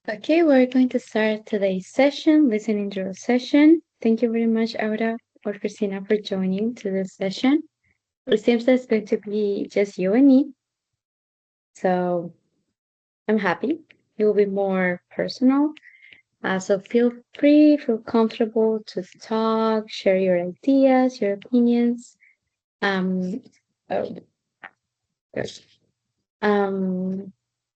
Okay, we're going to start today's session, listening drill session. Thank you very much, Aura or Christina, for joining to this session. It seems that it's going to be just you and me, so I'm happy. It will be more personal. So feel free, feel comfortable to talk, share your ideas, your opinions. Um, oh, gosh. um,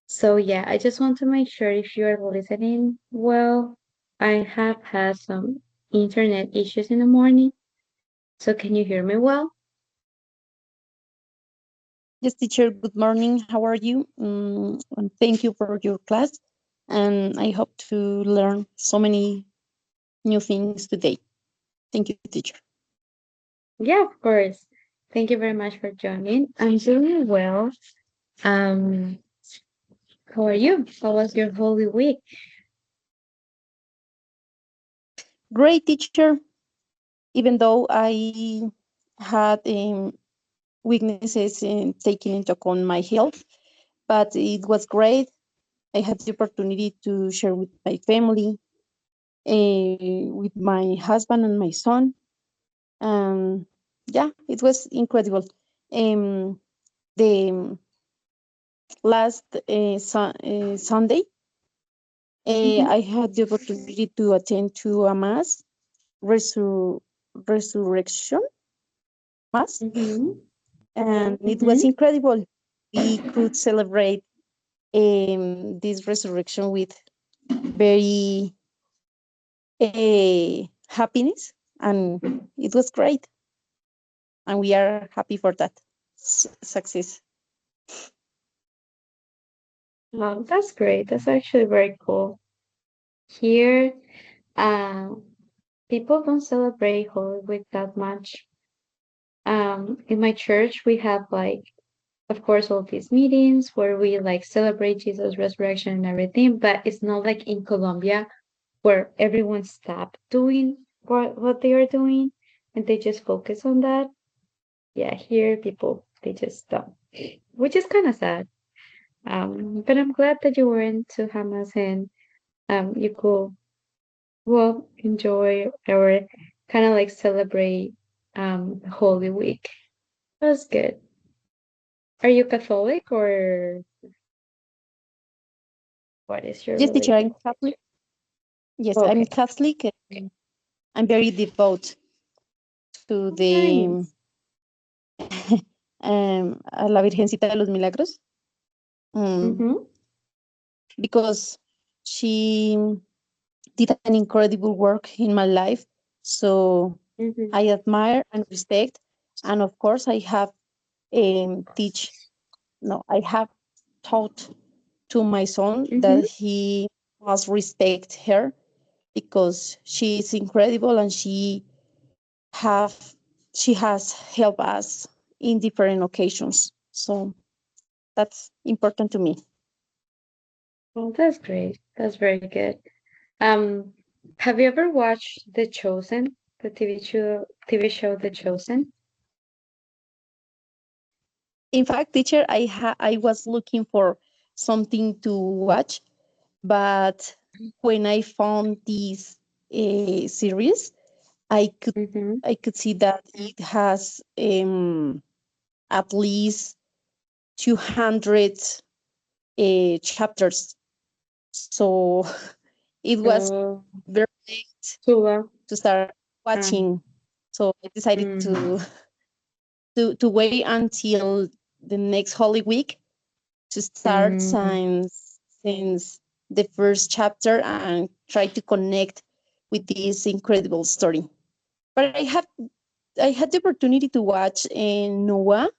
so yeah, I just want to make sure if you are listening well. I have had some internet issues in the morning. So can you hear me well? Yes, teacher, good morning. How are you? And thank you for your class. And I hope to learn so many new things today. Thank you, teacher. Yeah, of course. Thank you very much for joining. I'm doing well. Um, how are you? How was your Holy Week? Great, teacher. Even though I had weaknesses in taking into account my health, but it was great. I had the opportunity to share with my family, with my husband and my son. And yeah, it was incredible. Um, the last Sunday, Mm-hmm. I had the opportunity to attend to a mass, resur- resurrection mass, Mm-hmm. and it was Mm-hmm. incredible. We could celebrate this resurrection with very happiness, and it was great. And we are happy for that success. Oh, that's great. That's actually very cool. Here, uh, people don't celebrate Holy Week that much. In my church, we have like, of course, all these meetings where we like celebrate Jesus' resurrection and everything, but it's not like in Colombia where everyone stopped doing what they are doing and they just focus on that. Yeah, here people they just stop, which is kind of sad. But I'm glad that you went to Hamas and you could well enjoy or kind of like celebrate Holy Week. That's good. Are you Catholic or what is your Yes, teacher, I'm religion? Catholic. Yes, I'm Okay. Catholic. I'm very devout to the Nice. a la Virgencita de los Milagros, Mm-hmm. because she did an incredible work in my life. So Mm-hmm. I admire and respect, and of course, I have teach. No, I have taught to my son Mm-hmm. that he must respect her because she is incredible and have she has helped us in different occasions. So that's important to me. Well, that's great. That's very good. Um, have you ever watched The Chosen, the TV show The Chosen? In fact, teacher, I was looking for something to watch, but when I found this series, I could Mm-hmm. I could see that it has at least 200 chapters. So it was Oh, very late Tula. to start Um, watching. So I decided mm, to wait until the next Holy Week to start mm, since the first chapter and try to connect with this incredible story. But I had the opportunity to watch Noah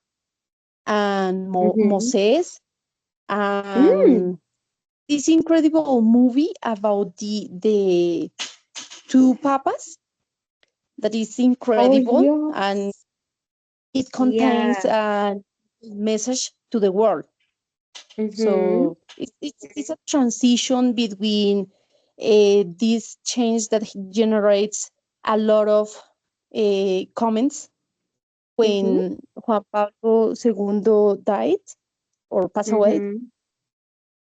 and mm-hmm. Moses Mm. and this incredible movie about the two papas that is Oh, incredible and yes. it contains Yeah. a message to the world. Mm-hmm. So it's a transition between this change that generates a lot of comments Mm-hmm. when Juan Pablo II died or passed away. Mm-hmm.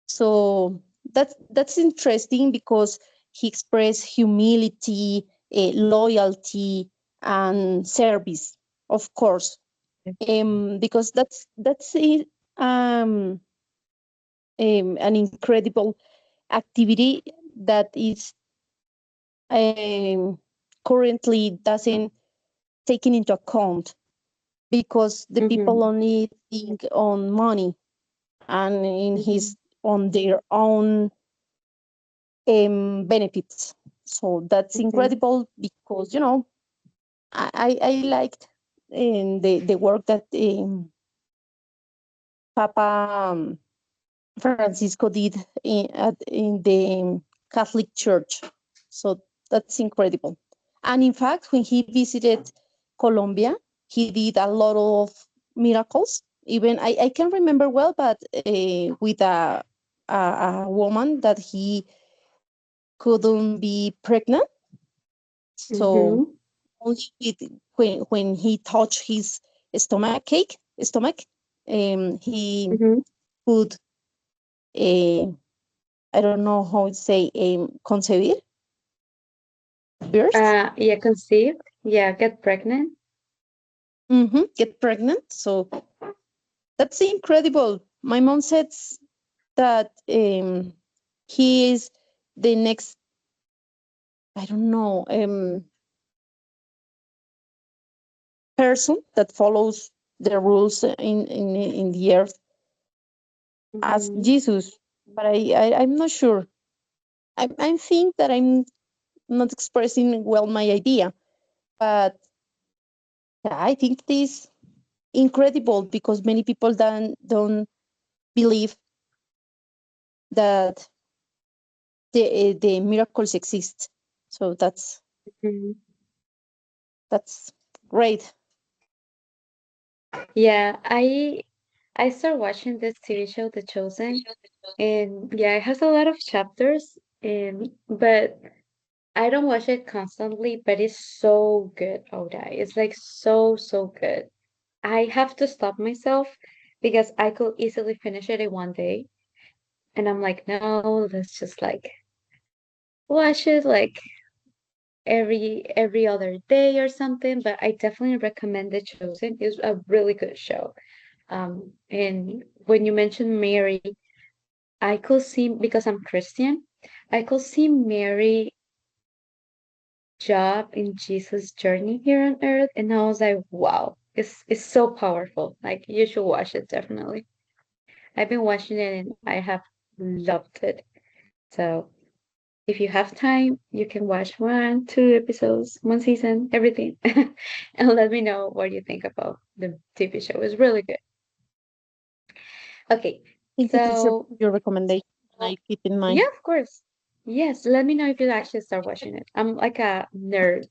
So that's interesting because he expressed humility, loyalty, and service, of course. Because that's an incredible activity that is um, currently doesn't taken into account because the Mm-hmm. people only think on money and in Mm-hmm. his on their own benefits. So that's Mm-hmm. incredible because I liked the work that Papa Francisco did in the Catholic Church. So that's incredible. And in fact, when he visited Colombia, he did a lot of miracles. Even I can't remember well, but with a woman that he couldn't be pregnant. So Mm-hmm. only when he touched his stomach, he Mm-hmm. could I don't know how to say concebir birth, Yeah, conceived. Yeah, get pregnant. get pregnant. So that's incredible. My mom said that he is the next, I don't know, person that follows the rules in the earth as Mm-hmm. Jesus. But I'm not sure. I think that I'm not expressing well my idea, but yeah, I think this incredible because many people don't believe that the miracles exist. So Mm-hmm. that's great. Yeah, I started watching this TV show, The Chosen, and yeah, it has a lot of chapters, and but I don't watch it constantly, but it's so good, Oda. It's like so good. I have to stop myself because I could easily finish it in one day, and I'm like, no, let's just like watch it like every other day or something. But I definitely recommend The Chosen. It's a really good show. And when you mentioned Mary, I could see because I'm Christian, I could see Mary job in Jesus' journey here on earth, and I was like, wow, it's so powerful. Like you should watch it definitely. I've been watching it and I have loved it. So if you have time, you can watch one, two episodes, one season, everything, and let me know what you think about the TV show. It's really good. Okay, Thank you, teacher, so for your recommendation. I keep in mind. yeah, of course. Yes, let me know if you actually start watching it. I'm like a nerd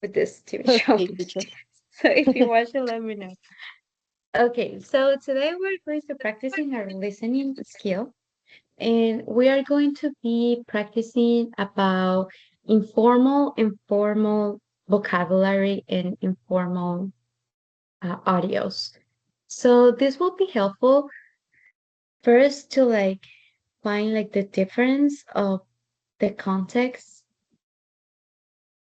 with this TV show. Okay, teacher. So if you watch it, let me know. Okay, so today we're going to practicing our listening skill, and we are going to be practicing about informal vocabulary and informal audios. So this will be helpful first to like find like the difference of the context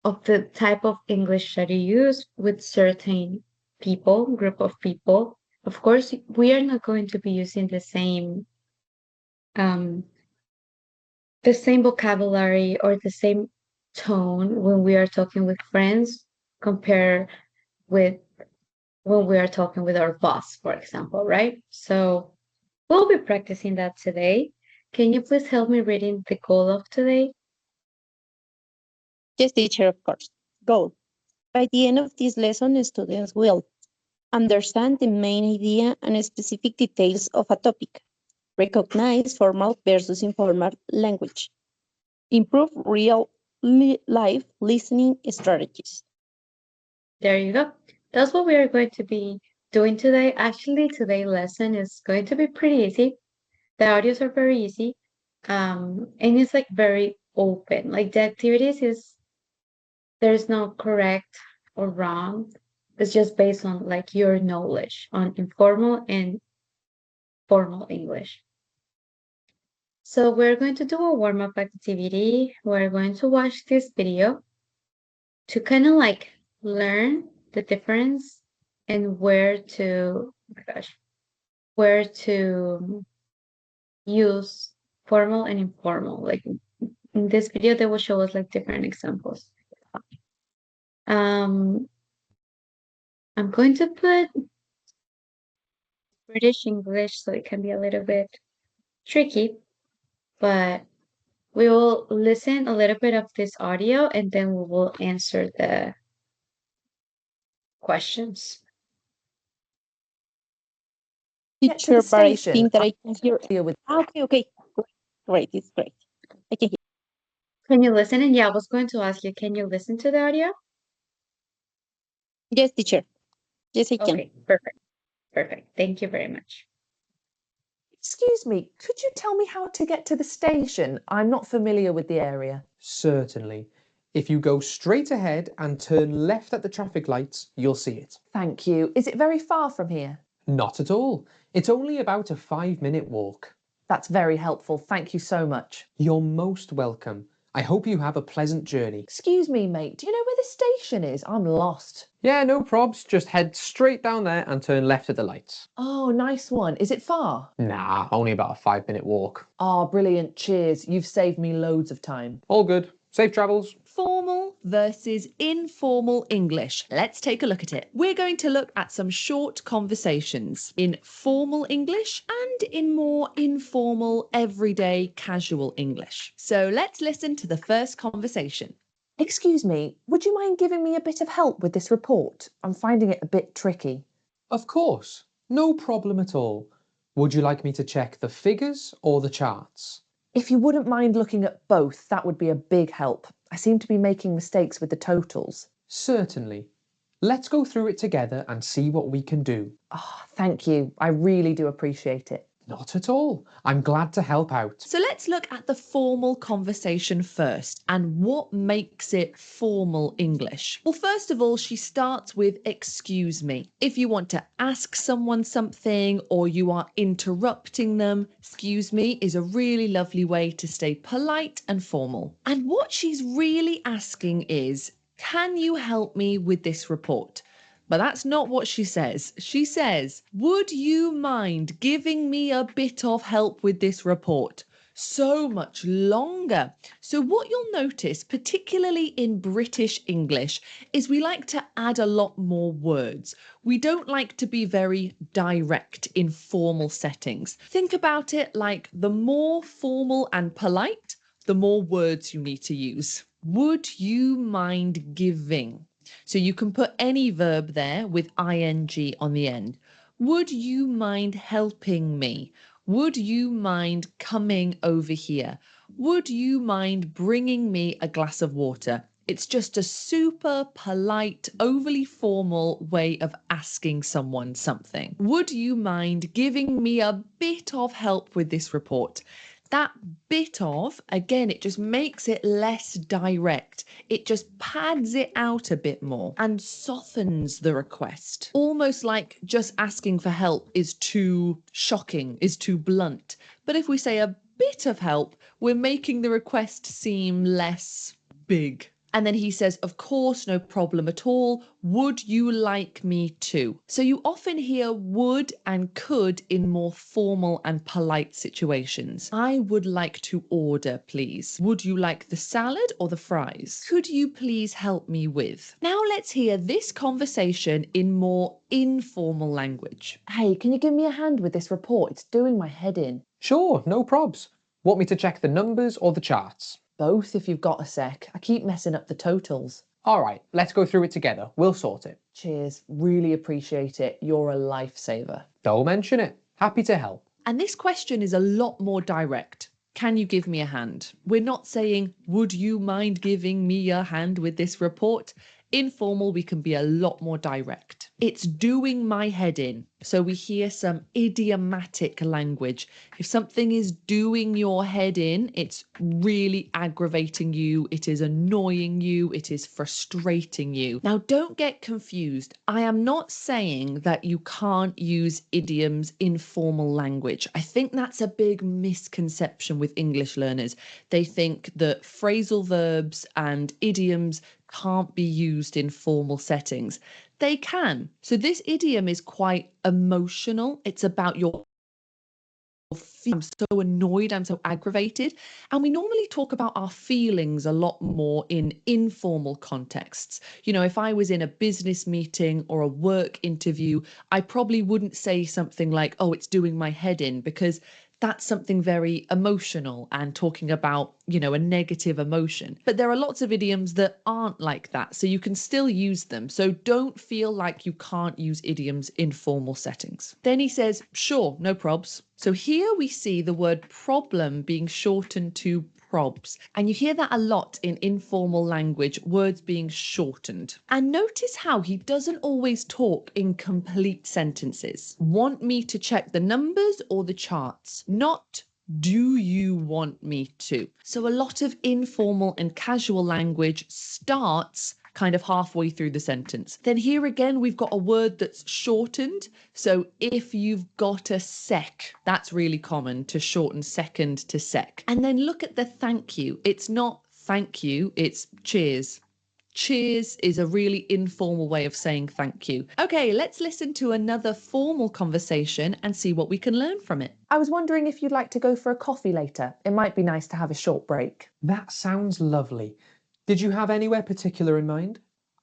of the type of English that you use with certain people, group of people. Of course, we are not going to be using um, the same vocabulary or the same tone when we are talking with friends compare with when we are talking with our boss, for example, right? So we'll be practicing that today. Can you please help me reading the goal of today? Yes, teacher, of course. Goal. By the end of this lesson, students will understand the main idea and specific details of a topic, recognize formal versus informal language, improve real life listening strategies. There you go. That's what we are going to be doing today. Actually, today's lesson is going to be pretty easy. The audios are very easy. And it's like very open. Like the activities is there's no correct or wrong. It's just based on like your knowledge on informal and formal English. So we're going to do a warm-up activity. We're going to watch this video to kind of like learn the difference and where to, oh my gosh, where to use formal and informal. Like in this video, they will show us like different examples. I'm going to put British English, so it can be a little bit tricky, but we will listen a little bit of this audio and then we will answer the questions. Get to Teacher, the but I station. think that I can hear. Deal with Okay, okay. Great, it's great. I can hear. Can you listen? And yeah, I was going to ask you, can you listen to the audio? Yes, teacher. Yes, I can. Okay, perfect. Perfect. Thank you very much. Excuse me, could you tell me how to get to the station? I'm not familiar with the area. Certainly. If you go straight ahead and turn left at the traffic lights, you'll see it. Thank you. Is it very far from here? Not at all. It's only about a 5-minute walk. That's very helpful. Thank you so much. You're most welcome. I hope you have a pleasant journey. Excuse me, mate. Do you know where the station is? I'm lost. Yeah, no probs. Just head straight down there and turn left at the lights. Oh, nice one. Is it far? Nah, only about a 5-minute walk. Ah, brilliant. Cheers. You've saved me loads of time. All good. Safe travels. Formal versus informal English. Let's take a look at it. We're going to look at some short conversations in formal English and in more informal, everyday, casual English. So let's listen to the first conversation. Excuse me, would you mind giving me a bit of help with this report? I'm finding it a bit tricky. Of course. No problem at all. Would you like me to check the figures or the charts? If you wouldn't mind looking at both, that would be a big help. I seem to be making mistakes with the totals. Certainly. Let's go through it together and see what we can do. Ah, thank you. I really do appreciate it. Not at all. I'm glad to help out. So let's look at the formal conversation first and what makes it formal English. Well, first of all, she starts with excuse me. If you want to ask someone something or you are interrupting them, excuse me is a really lovely way to stay polite and formal. And what she's really asking is, can you help me with this report? But that's not what she says. She says, would you mind giving me a bit of help with this report? So much longer. So what you'll notice, particularly in British English, is we like to add a lot more words. We don't like to be very direct in formal settings. Think about it like the more formal and polite, the more words you need to use. Would you mind giving? So you can put any verb there with ing on the end. Would you mind helping me? Would you mind coming over here? Would you mind bringing me a glass of water? It's just a super polite, overly formal way of asking someone something. Would you mind giving me a bit of help with this report? That bit of, again, it just makes it less direct. It just pads it out a bit more and softens the request. Almost like just asking for help is too shocking, is too blunt. But if we say a bit of help, we're making the request seem less big. And then he says, of course, no problem at all. Would you like me to? So you often hear would and could in more formal and polite situations. I would like to order, please. Would you like the salad or the fries? Could you please help me with? Now let's hear this conversation in more informal language. Hey, can you give me a hand with this report? It's doing my head in. Sure, no probs. Want me to check the numbers or the charts? Both if you've got a sec. I keep messing up the totals. All right, let's go through it together. We'll sort it. Cheers. Really appreciate it. You're a lifesaver. Don't mention it. Happy to help. And this question is a lot more direct. Can you give me a hand? We're not saying, would you mind giving me a hand with this report? Informal, we can be a lot more direct. It's doing my head in. So we hear some idiomatic language. If something is doing your head in, it's really aggravating you, it is annoying you, it is frustrating you. Now, don't get confused. I am not saying that you can't use idioms in formal language. I think that's a big misconception with English learners. They think that phrasal verbs and idioms can't be used in formal settings. They can. So this idiom is quite emotional. It's about your I'm so annoyed, I'm so aggravated. And we normally talk about our feelings a lot more in informal contexts. You know, if I was in a business meeting or a work interview, I probably wouldn't say something like, oh, it's doing my head in, because that's something very emotional and talking about, you know, a negative emotion. But there are lots of idioms that aren't like that, so you can still use them. So don't feel like you can't use idioms in formal settings. Then he says, sure, no probs. So here we see the word problem being shortened to probs. And you hear that a lot in informal language, words being shortened. And notice how he doesn't always talk in complete sentences. Want me to check the numbers or the charts? Not do you want me to? So a lot of informal and casual language starts kind of halfway through the sentence. Then here again, we've got a word that's shortened. So if you've got a sec, that's really common to shorten second to sec. And then look at the thank you. It's not thank you, it's cheers. Cheers is a really informal way of saying thank you. Okay, let's listen to another formal conversation and see what we can learn from it. I was wondering if you'd like to go for a coffee later. It might be nice to have a short break. That sounds lovely. Did you have anywhere particular in mind?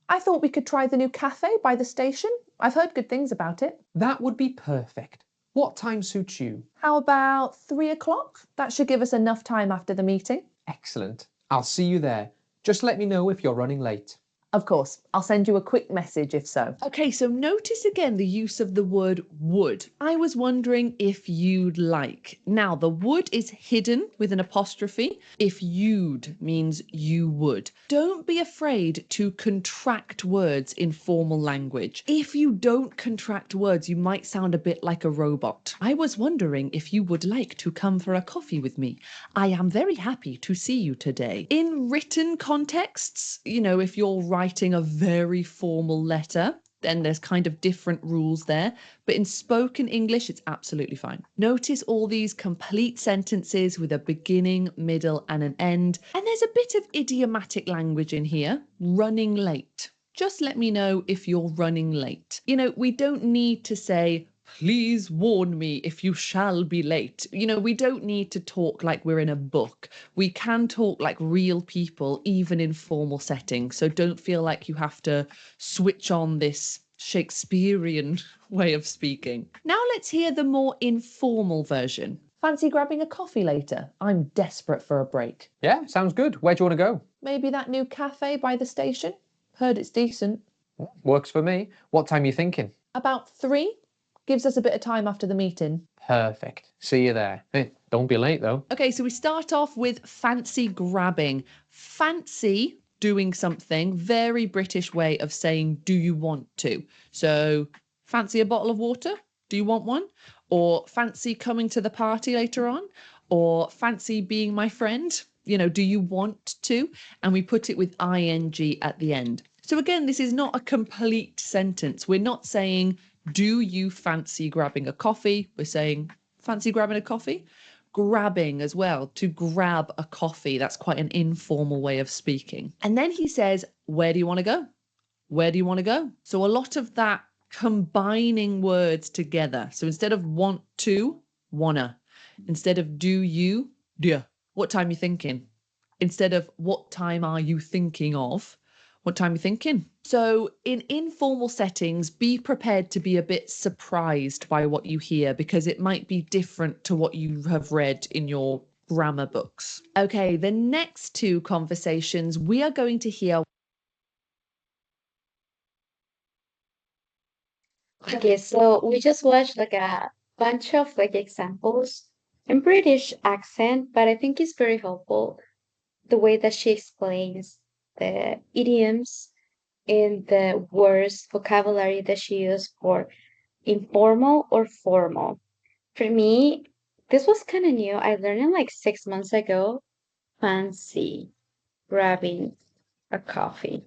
I thought we could try the new cafe by the station. I've heard good things about it. That would be perfect. What time suits you? How about 3 o'clock? That should give us enough time after the meeting. Excellent. I'll see you there. Just let me know if you're running late. Of course, I'll send you a quick message if so. Okay, so notice again the use of the word would. I was wondering if you'd like. Now, the would is hidden with an apostrophe. If you'd means you would. Don't be afraid to contract words in formal language. If you don't contract words, you might sound a bit like a robot. I was wondering if you would like to come for a coffee with me. I am very happy to see you today. In written contexts, you know, if you're writing a very formal letter, then there's kind of different rules there. But in spoken English, it's absolutely fine. Notice all these complete sentences with a beginning, middle, and an end. And there's a bit of idiomatic language in here. Running late. Just let me know if you're running late. You know, we don't need to say, please warn me if you shall be late. You know, we don't need to talk like we're in a book. We can talk like real people, even in formal settings. So don't feel like you have to switch on this Shakespearean way of speaking. Now let's hear the more informal version. Fancy grabbing a coffee later? I'm desperate for a break. Yeah, sounds good. Where do you want to go? Maybe that new cafe by the station? Heard it's decent. Works for me. What time are you thinking? About 3? Gives us a bit of time after the meeting. Perfect. See you there. Hey, don't be late though. Okay, so we start off with fancy grabbing. Fancy doing something, very British way of saying, do you want to? So, fancy a bottle of water? Do you want one? Or fancy coming to the party later on? Or fancy being my friend? You know, do you want to? And we put it with ing at the end. So again, this is not a complete sentence. We're not saying, do you fancy grabbing a coffee? We're saying, fancy grabbing a coffee? Grabbing as well, to grab a coffee. That's quite an informal way of speaking. And then he says, where do you want to go? Where do you want to go? So a lot of that combining words together. So instead of want to, wanna. Instead of do you, do. What time are you thinking? Instead of what time are you thinking of? What time are you thinking? So in informal settings, be prepared to be a bit surprised by what you hear, because it might be different to what you have read in your grammar books. Okay, the next 2 conversations, we are going to hear. Okay, so we just watched like a bunch of like examples in British accent, but I think it's very helpful the way that she explains the idioms in the words vocabulary that she used for informal or formal. For me, this was kind of new. I learned it like 6 months ago. Fancy grabbing a coffee.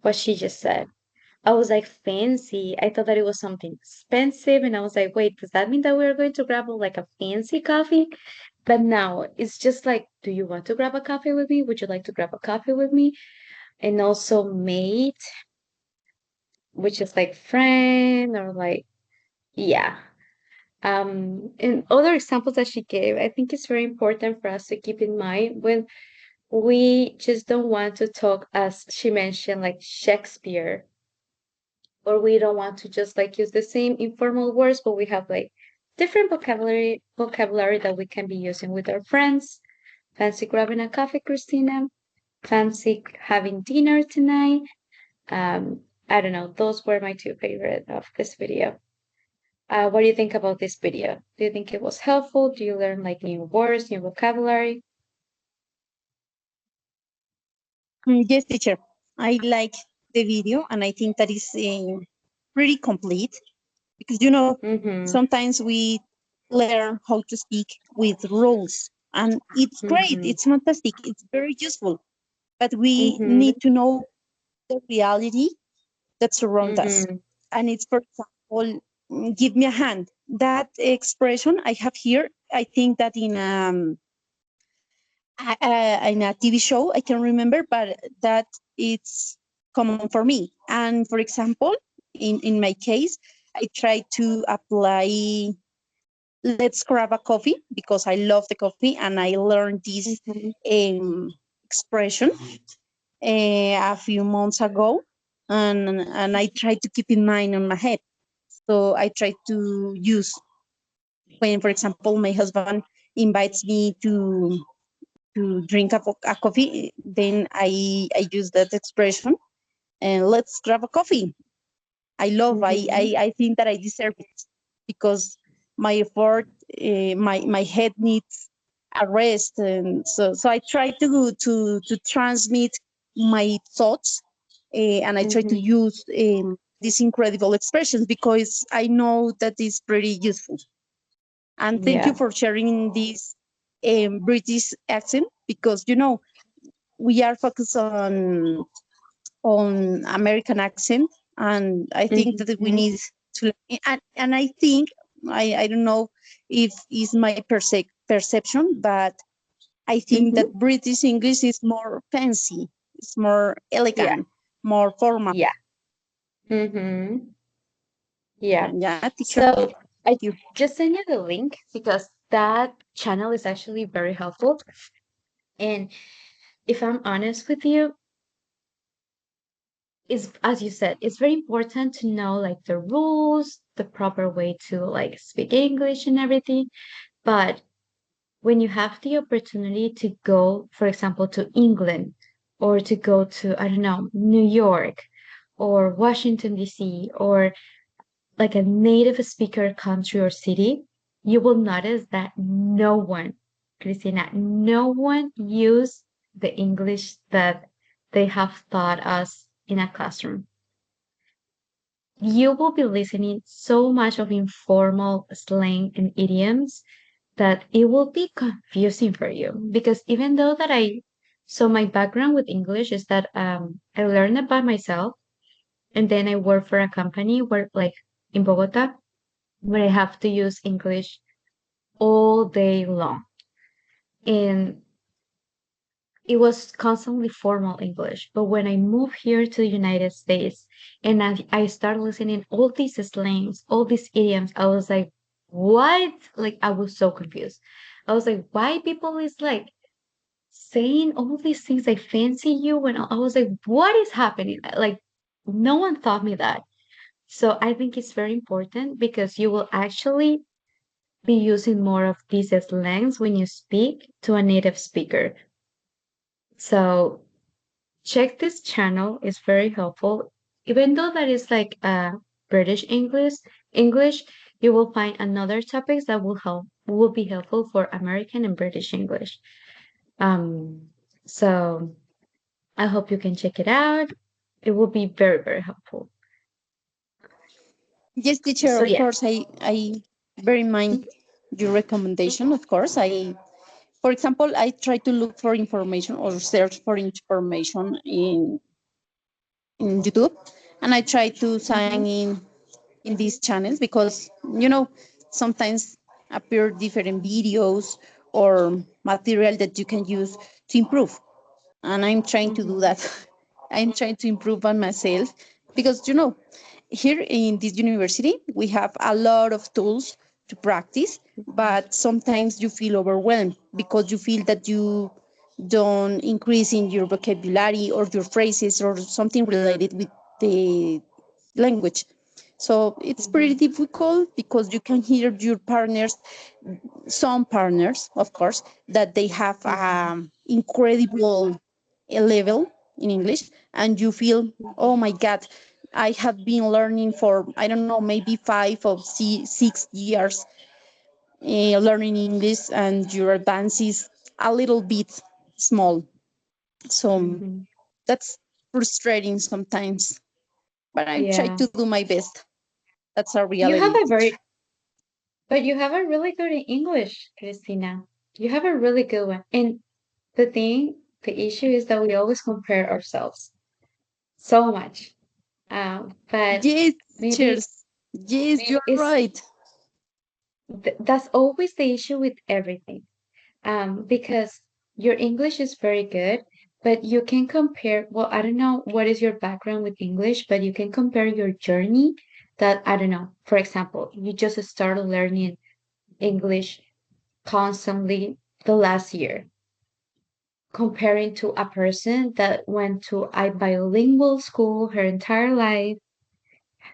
What she just said. I was like, fancy. I thought that it was something expensive. And I was like, wait, does that mean that we're going to grab like a fancy coffee? But now it's just like, do you want to grab a coffee with me? Would you like to grab a coffee with me? And also mate, which is like friend or like, yeah. And other examples that she gave, I think it's very important for us to keep in mind when we just don't want to talk, as she mentioned, like Shakespeare, or we don't want to just like use the same informal words, but we have like different vocabulary that we can be using with our friends. Fancy grabbing a coffee, Christina? Fancy having dinner tonight? I don't know. Those were my two favorite of this video. What do you think about this video? Do you think it was helpful? Do you learn like new words, new vocabulary? Yes, teacher. I like the video, and I think that is pretty complete because Mm-hmm. sometimes we learn how to speak with rules, and it's great. Mm-hmm. It's fantastic. It's very useful, but we Mm-hmm. need to know the reality that surrounds us. Mm-hmm. And it's, for example, give me a hand. That expression I have here, I think that in a TV show, I can remember, but that it's common for me. And for example, in my case, I try to apply let's grab a coffee because I love the coffee and I learned this Mm-hmm. expression a few months ago, and I try to keep in mind on my head. So I try to use when, for example, my husband invites me to drink a coffee, then I use that expression and let's grab a coffee. I love, Mm-hmm. I think that I deserve it because my effort, my head needs a rest, and so I try to transmit my thoughts, and I try to Mm-hmm. use these incredible expressions because I know that is pretty useful. And thank you Yeah. for sharing this British accent because we are focused on American accent, and I think that we Mm-hmm. need to. And I think I don't know if it's my perception, but I think Mm-hmm. that British English is more fancy, it's more Yeah. elegant, more formal. Yeah. Mm-hmm. Yeah. Yeah, teacher. So I Thank you. just send you the link because that channel is actually very helpful. And if I'm honest with you, is as you said, it's very important to know like the rules, the proper way to like speak English and everything. But when you have the opportunity to go, for example, to England or to go to, I don't know, New York or Washington, D.C., or like a native speaker country or city, you will notice that no one, Christina, no one use the English that they have taught us in a classroom. You will be listening so much of informal slang and idioms that it will be confusing for you because even though that so my background with English is that I learned it by myself and then I work for a company where like in Bogota where I have to use English all day long. And it was constantly formal English. But when I moved here to the United States and I started listening all these slangs, all these idioms, I was like, what? Like I was so confused. I was like, why people is like saying all these things like fancy you when I was like, what is happening? Like no one taught me that. So I think it's very important because you will actually be using more of these slangs when you speak to a native speaker. So check this channel, it's very helpful. Even though that is like British English, you will find another topics that will be helpful for American and British English. Um, so I hope you can check it out. it will be very, very helpful. Yes, teacher, So of yeah. course, I very mind your recommendation, of course. For example, I try to look for information or search for information in YouTube, and I try to sign in these channels because, sometimes appear different videos or material that you can use to improve. And I'm trying to do that. I'm trying to improve on myself because, here in this university, we have a lot of tools to practice, but sometimes you feel overwhelmed because you feel that you don't increase in your vocabulary or your phrases or something related with the language. So it's pretty difficult because you can hear your partners, some partners, of course, that they have incredible level in English, and you feel, oh my God, I have been learning for, I don't know, maybe 5 or 6 years learning English, and your advance is a little bit small. So that's frustrating sometimes, but I try Yeah. to do my best. That's a You have reality. a very, but you have a really good English, Christina. You have a really good one. And the issue is that we always compare ourselves so much. But Yes, maybe cheers. Yes, you're it's right. that's always the issue with everything. Because your English is very good, but you can compare, well, I don't know what is your background with English, but you can compare your journey that, I don't know, for example, you just started learning English constantly the last year, comparing to a person that went to a bilingual school her entire life.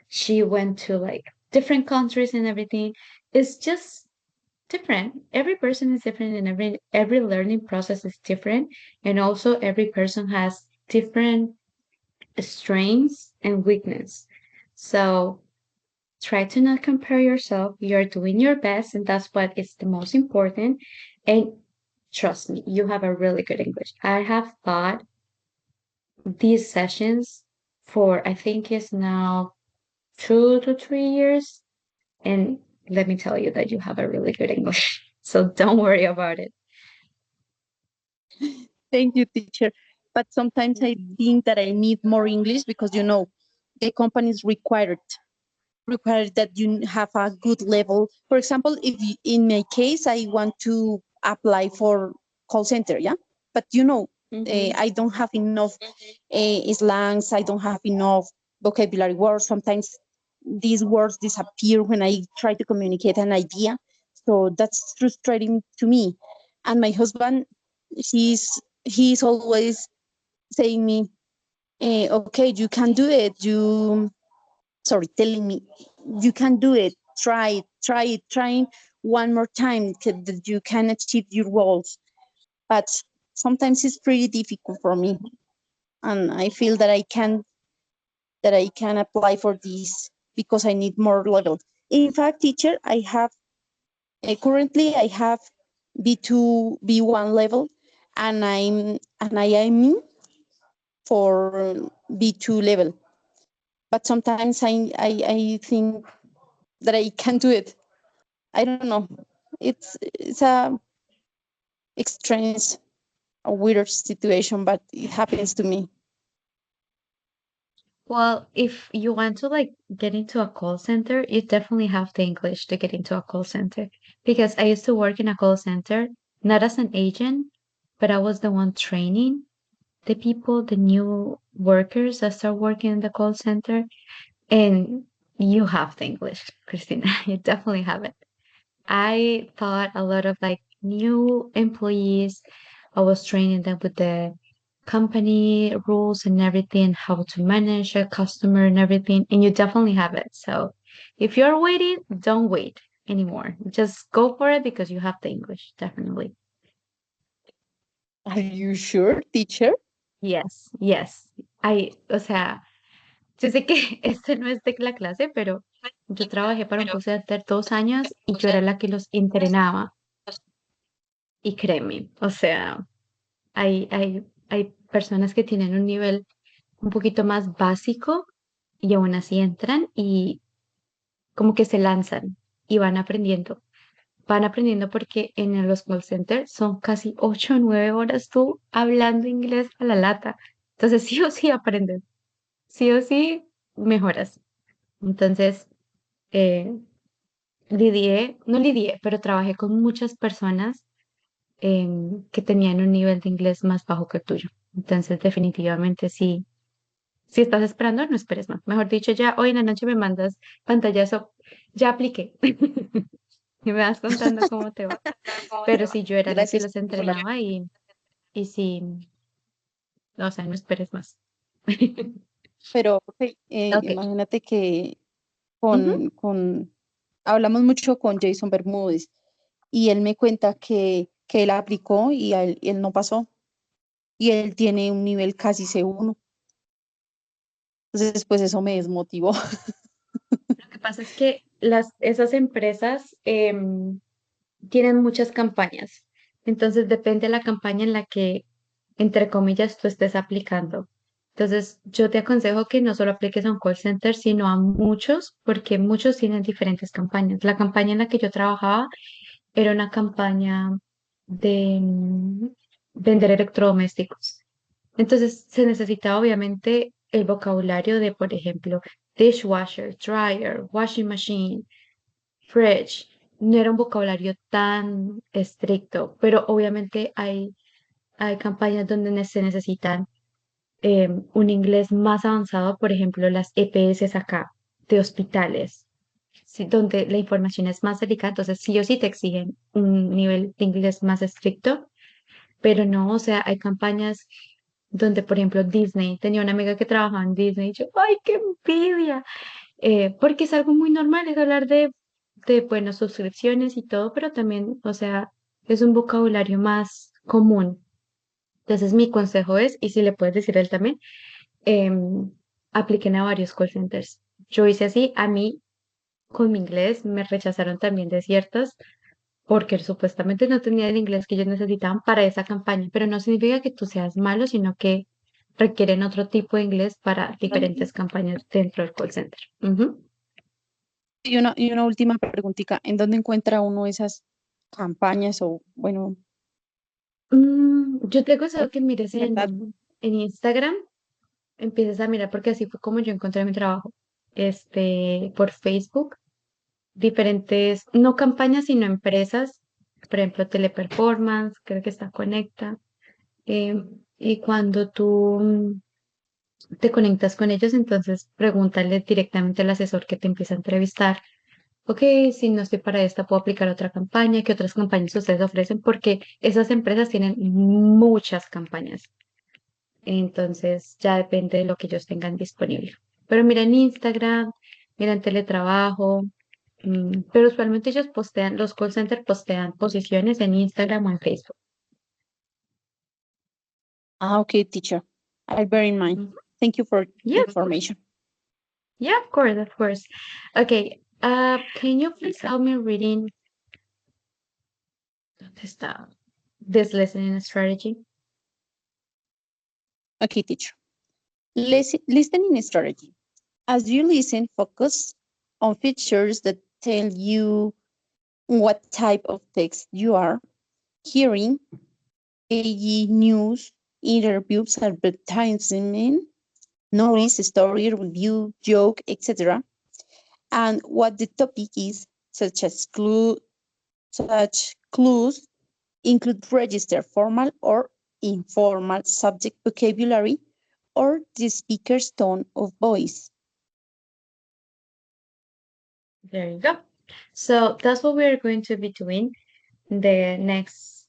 She went to like different countries and everything. It's just different. Every person is different and every learning process is different. And also every person has different strengths and weakness. So try to not compare yourself. You're doing your best, and that's what is the most important. And trust me, you have a really good English. I have taught these sessions for I think it's now 2 to 3 years. And let me tell you that you have a really good English. So don't worry about it. Thank you, teacher. But sometimes I think that I need more English because, the companies require that you have a good level. For example, if in my case, I want to apply for call center, yeah? But, I don't have enough slangs. I don't have enough vocabulary words. Sometimes these words disappear when I try to communicate an idea. So that's frustrating to me. And my husband, he's always saying me, okay, you can do it. Telling me, you can do it. Trying one more time that you can achieve your goals. But sometimes it's pretty difficult for me, and I feel that I can apply for this because I need more level. In fact, teacher, currently I have B2, B1 level, and I am in for B2 level. But sometimes I think that I can do it. I don't know. It's a strange, a weird situation, but it happens to me. Well, if you want to like get into a call center, you definitely have the English to get into a call center. Because I used to work in a call center, not as an agent, but I was the one training the people, the new workers that start working in the call center. And you have the English, Christina. You definitely have it. I taught a lot of like new employees. I was training them with the company rules and everything, how to manage a customer and everything, and you definitely have it. So if you're waiting, don't wait anymore. Just go for it because you have the English, definitely. Are you sure, teacher? Yes, yes. O sea, yo sé que este no es de la clase, pero yo trabajé para un call center 2 años y yo era la que los entrenaba. Y créeme, o sea, hay personas que tienen un nivel un poquito más básico y aún así entran y como que se lanzan y van aprendiendo. Van aprendiendo porque en los call centers son casi 8 o 9 horas tú hablando inglés a la lata. Entonces sí o sí aprendes, sí o sí mejoras. Entonces, eh, no lidié, pero trabajé con muchas personas que tenían un nivel de inglés más bajo que el tuyo. Entonces, definitivamente sí. Si estás esperando, no esperes más. Mejor dicho, ya hoy en la noche me mandas pantallazo, ya apliqué. Y me vas contando cómo te va. Pero si yo era la que Gracias los por la... entrenaba y sí, o sea, no esperes más. Pero Ok. imagínate que Ujú. hablamos mucho con Jason Bermúdez y él me cuenta que él aplicó y él no pasó y él tiene un nivel casi C1. Entonces, pues eso me desmotivó. Lo que pasa es que esas empresas tienen muchas campañas. Entonces depende de la campaña en la que, entre comillas, tú estés aplicando. Entonces, yo te aconsejo que no solo apliques a un call center, sino a muchos, porque muchos tienen diferentes campañas. La campaña en la que yo trabajaba era una campaña de vender electrodomésticos. Entonces, se necesitaba obviamente el vocabulario de, por ejemplo, dishwasher, dryer, washing machine, fridge. No era un vocabulario tan estricto, pero obviamente hay campañas donde se necesitan un inglés más avanzado, por ejemplo, las EPS acá de hospitales, sí, donde la información es más delicada, entonces sí o sí te exigen un nivel de inglés más estricto, pero no, o sea, hay campañas donde, por ejemplo, Disney, tenía una amiga que trabajaba en Disney y yo, ¡ay, qué envidia! Porque es algo muy normal, es hablar bueno, suscripciones y todo, pero también, o sea, es un vocabulario más común. Entonces, mi consejo es, y si le puedes decir a él también, em, apliquen a varios call centers. Yo hice así, a mí con mi inglés me rechazaron también de ciertas porque supuestamente no tenía el inglés que ellos necesitaban para esa campaña, pero no significa que tú seas malo, sino que requieren otro tipo de inglés para diferentes campañas dentro del call center. Ujú. Y una última preguntita, ¿en dónde encuentra uno esas campañas o, bueno, Yo te aconsejo que mires verdad? en Instagram, empieces a mirar, porque así fue como yo encontré mi trabajo, por Facebook, diferentes, no campañas, sino empresas, por ejemplo, Teleperformance, creo que está Conecta, y cuando tú te conectas con ellos, entonces pregúntale directamente al asesor que te empieza a entrevistar. Ok, si no estoy para esta, puedo aplicar otra campaña. ¿Qué otras campañas ustedes ofrecen? Porque esas empresas tienen muchas campañas. Entonces ya depende de lo que ellos tengan disponible. Pero mira en Instagram, mira en teletrabajo, pero usualmente ellos postean, los call centers postean posiciones en Instagram o en Facebook. Ah, okay, teacher. I'll bear in mind. Mhm. Thank you for the Yeah, of course. information. Yeah, of course, of course. Okay, can you please help me reading ¿dónde está? This listening strategy? Okay, teacher. Listening strategy. As you listen, focus on features that tell you what type of text you are hearing, e.g., news, interviews, advertisement, notice, story, review, joke, etc., and what the topic is, such clues include register formal or informal subject vocabulary or the speaker's tone of voice. There you go. So that's what we're going to be doing the next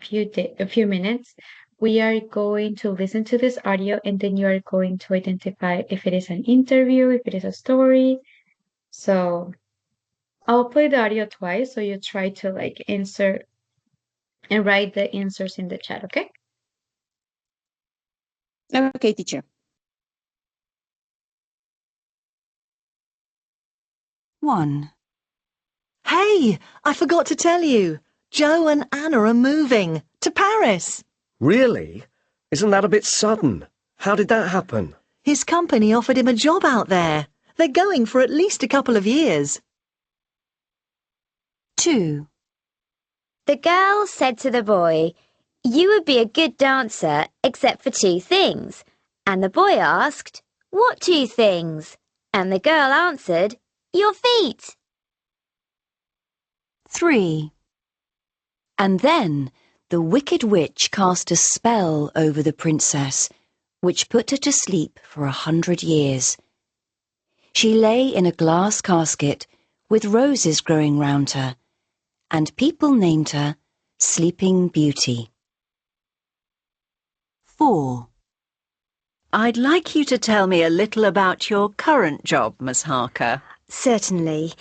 a few minutes. We are going to listen to this audio and then you are going to identify if it is an interview, if it is a story. So I'll play the audio twice so you try to like answer and write the answers in the chat, okay? Okay, teacher. 1. Hey, I forgot to tell you. Joe and Anna are moving to Paris. Really? Isn't that a bit sudden? How did that happen? His company offered him a job out there. They're going for at least a couple of years. 2. The girl said to the boy, "You would be a good dancer except for two things." And the boy asked, "What two things?" And the girl answered, "Your feet." 3. And then the wicked witch cast a spell over the princess, which put her to sleep for 100 years. She lay in a glass casket with roses growing round her, and people named her Sleeping Beauty. 4. I'd like you to tell me a little about your current job, Miss Harker. Certainly.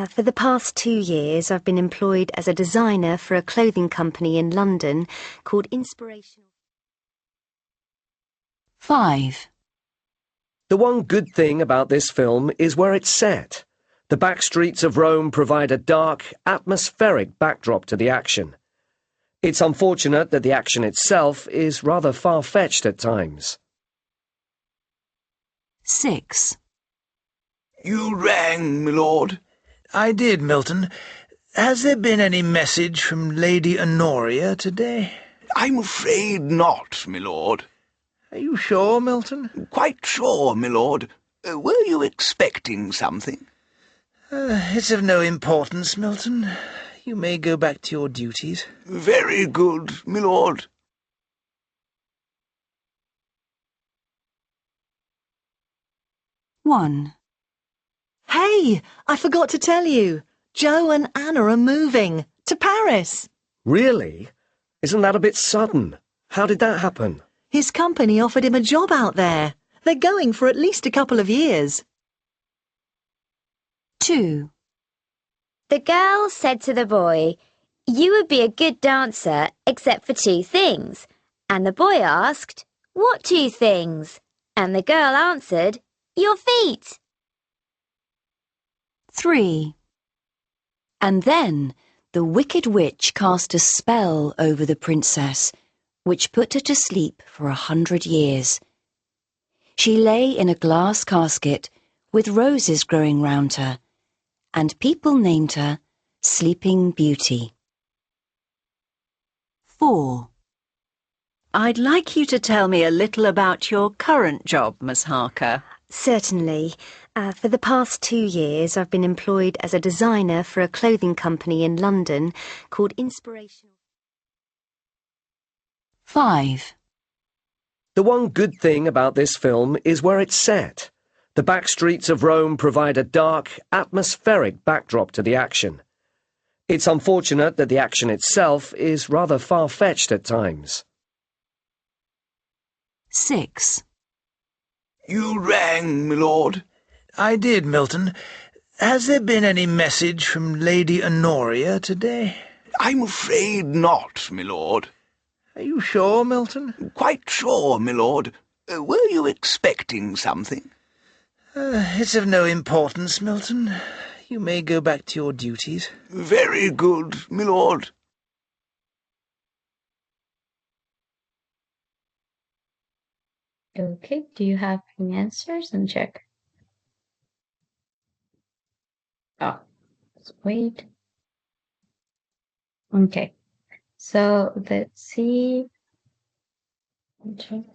For the past 2 years, I've been employed as a designer for a clothing company in London called Inspirational. 5. The one good thing about this film is where it's set. The back streets of Rome provide a dark, atmospheric backdrop to the action. It's unfortunate that the action itself is rather far-fetched at times. 6. You rang, my lord. I did, Milton. Has there been any message from Lady Honoria today? I'm afraid not, my lord. Are you sure, Milton? Quite sure, my lord. Were you expecting something? It's of no importance, Milton. You may go back to your duties. Very good, my lord. One. Hey, I forgot to tell you. Joe and Anna are moving to Paris. Really? Isn't that a bit sudden? How did that happen? His company offered him a job out there. They're going for at least a couple of years. 2. The girl said to the boy, "You would be a good dancer except for two things." And the boy asked, "What two things?" And the girl answered, "Your feet." 3. And then the wicked witch cast a spell over the princess, which put her to sleep for 100 years. She lay in a glass casket with roses growing round her, and people named her Sleeping Beauty. 4. I'd like you to tell me a little about your current job, Miss Harker. Certainly. For the past 2 years, I've been employed as a designer for a clothing company in London called Inspirational. 5. The one good thing about this film is where it's set. The back streets of Rome provide a dark, atmospheric backdrop to the action. It's unfortunate that the action itself is rather far-fetched at times. 6. You rang, my lord. I did, Milton. Has there been any message from Lady Honoria today? I'm afraid not, my lord. Are you sure, Milton? Quite sure, my lord. Were you expecting something? It's of no importance, Milton. You may go back to your duties. Very good, my lord. Okay, do you have any answers? And check. Oh, let's wait. Okay, so let's see. ¿Dónde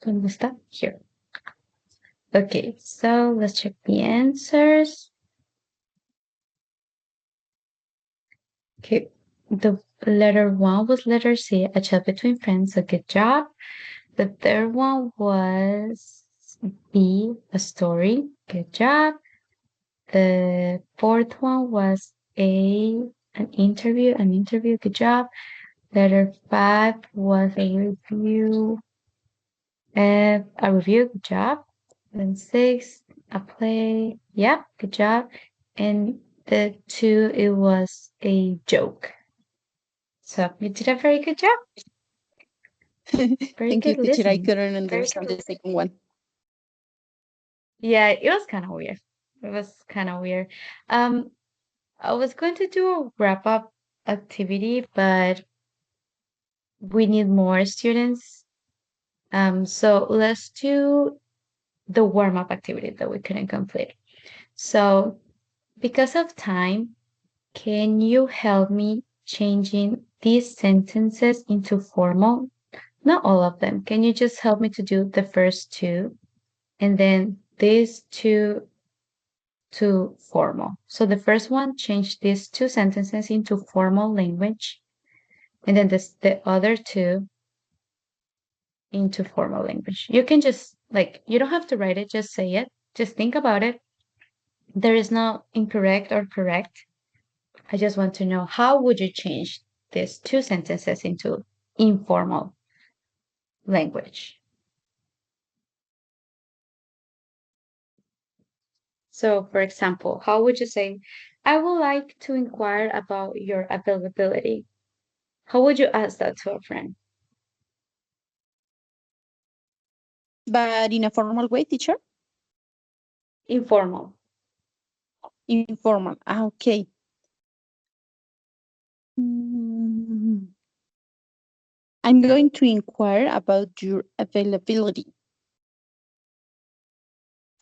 está? Here. Okay, so let's check the answers. Okay, the letter 1 was letter C, a chat between friends, so good job. The third one was B, a story, good job. The fourth one was A, an interview, good job. Letter 5 was a review, good job. Then 6, a play, yeah, good job. And the 2, it was a joke. So you did a very good job. Very Thank you, good teacher. I listening. couldn't understand the second one. Yeah, it was kind of weird. It was kind of weird. I was going to do a wrap-up activity, but we need more students. So let's do the warm-up activity that we couldn't complete. So because of time, can you help me changing these sentences into formal? Not all of them. Can you just help me to do the first two and then these two to formal? So the first one, change these two sentences into formal language, and then the other two into formal language. You can just like, you don't have to write it, just say it. Just think about it. There is no incorrect or correct. I just want to know, how would you change these two sentences into informal language? So, for example, how would you say, I would like to inquire about your availability? How would you ask that to a friend? But in a formal way, teacher? Informal. Informal. Okay. Mm, I'm going to inquire about your availability.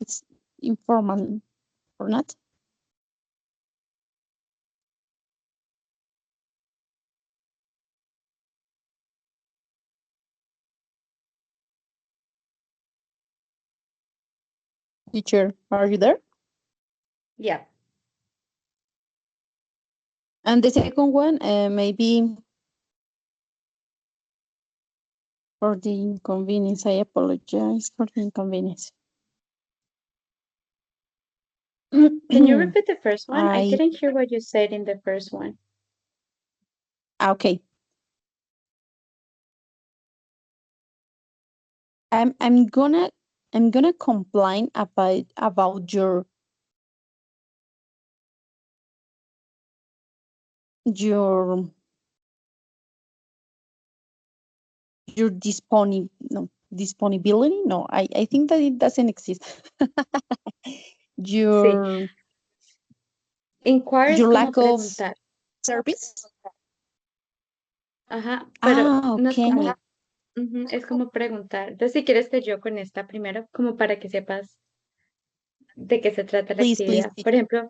It's informal or not? Teacher, are you there? Yeah. And the second one, maybe for the inconvenience. I apologize for the inconvenience. Can you repeat the first one? I I didn't hear what you said in the first one. okay. I'm gonna complain about your disponibility. No, I think that it doesn't exist. Sí. Your Inquire es your como lack of preguntar. service. Ajá, pero no es Okay. como, ujú, es como preguntar. Entonces, si quieres, te yo con esta primero, como para que sepas de qué se trata la Please, actividad. Por teacher. ejemplo,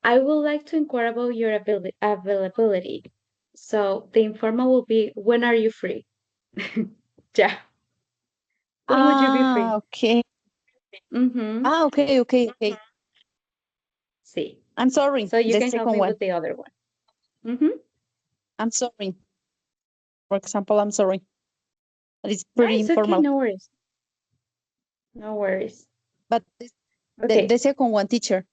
I would like to inquire about your availability. So the informal will be, when are you free? Ya. When would you be free? Okay. Mm-hmm. Okay. Sí. I'm sorry. So you The can help second me one. with the other one. Mm-hmm. I'm sorry. For example, I'm sorry. That is No, pretty it's okay. informal. No worries. No worries. But Okay. the second one, teacher.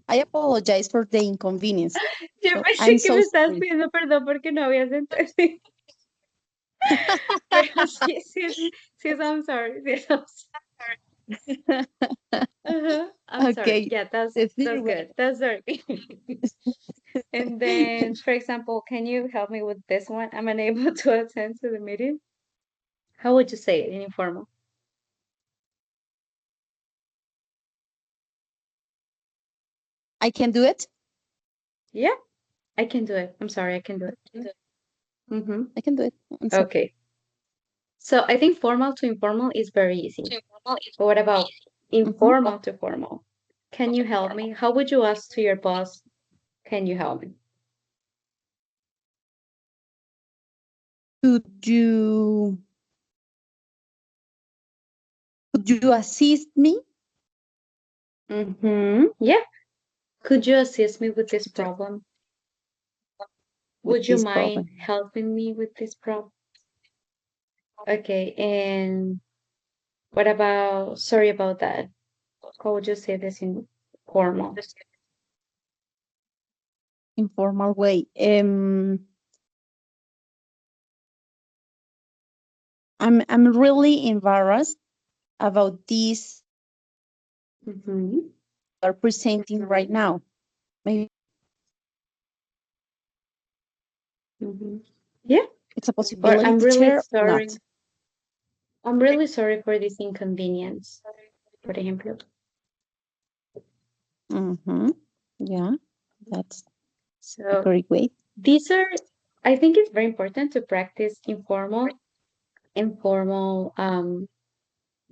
I apologize for the inconvenience. Yo So, pensé I'm que so me estabas sorry. pidiendo perdón porque no habías entendido. Pero sí, I'm sorry. Sí, I'm sorry. I'm sorry. Okay. Yeah, that's The third one. good. That's very good. And then, for example, can you help me with this one? I'm unable to attend to the meeting. How would you say it in informal? I can do it. Yeah, I can do it. I'm sorry, I can do it. Mm-hmm. I can do it. I'm sorry. Okay. So I think formal to informal is very easy. But what about informal to formal? Can you help me? How would you ask to your boss, can you help me? Could you assist me? Mm-hmm. Yeah. Could you assist me with this problem? With Would you this mind problem? helping me with this problem? Okay, and what about, sorry about that. How would you say this in formal? Informal way. I'm really embarrassed about this Mm-hmm. are presenting right now. Maybe Mm-hmm. Yeah. it's a Or possibility, I'm really teacher, or sorry. not. I'm really sorry for this inconvenience, por ejemplo. Mm-hmm. Yeah, that's a So great way. these are I think it's very important to practice informal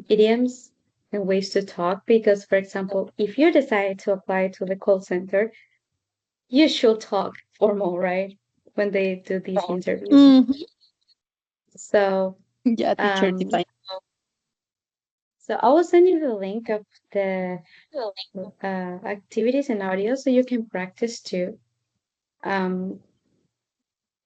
idioms and ways to talk because, for example, if you decide to apply to the call center, you should talk formal, right? When they do these interviews. Mhm. So, Yeah, teacher, um, define. so I will send you the link of the activities and audio so you can practice too.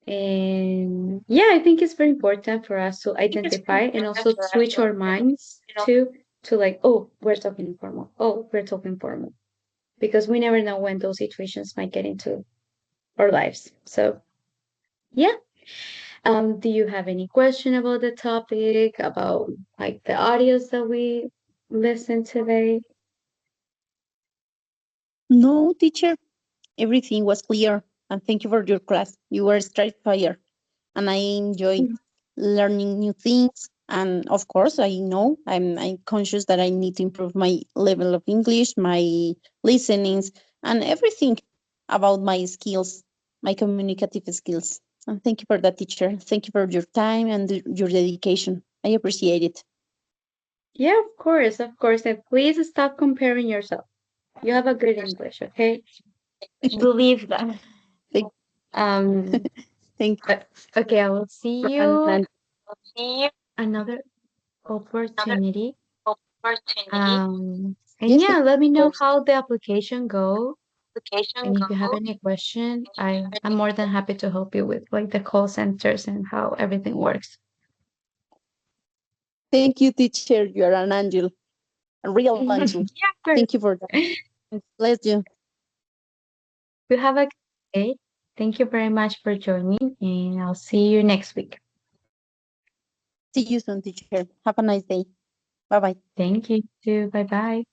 And yeah, I think it's very important for us to identify and also switch our minds to like, oh, we're talking informal. Oh, we're talking formal. Because we never know when those situations might get into our lives. So yeah. Do you have any question about the topic, about like the audios that we listened today? No, teacher, everything was clear. And thank you for your class. You were straight fire. And I enjoy learning new things. And of course, I know I'm conscious that I need to improve my level of English, my listenings, and everything about my skills, my communicative skills. And thank you for that, teacher. Thank you for your time and your dedication. I appreciate it. Yeah, of course, of course. And please stop comparing yourself. You have a good English, okay? Believe that. Thank, Um, thank okay, I will see and you another opportunity. And yes, yeah, of let me know course. how the application go. And if you have any question, I'm more than happy to help you with like the call centers and how everything works. Thank you, teacher. You are an angel, a real angel. Yeah, Thank you for that. Bless you. you have a good day. Thank you very much for joining, and I'll see you next week. See you soon, teacher. Have a nice day. Bye bye. Thank you too. Bye bye.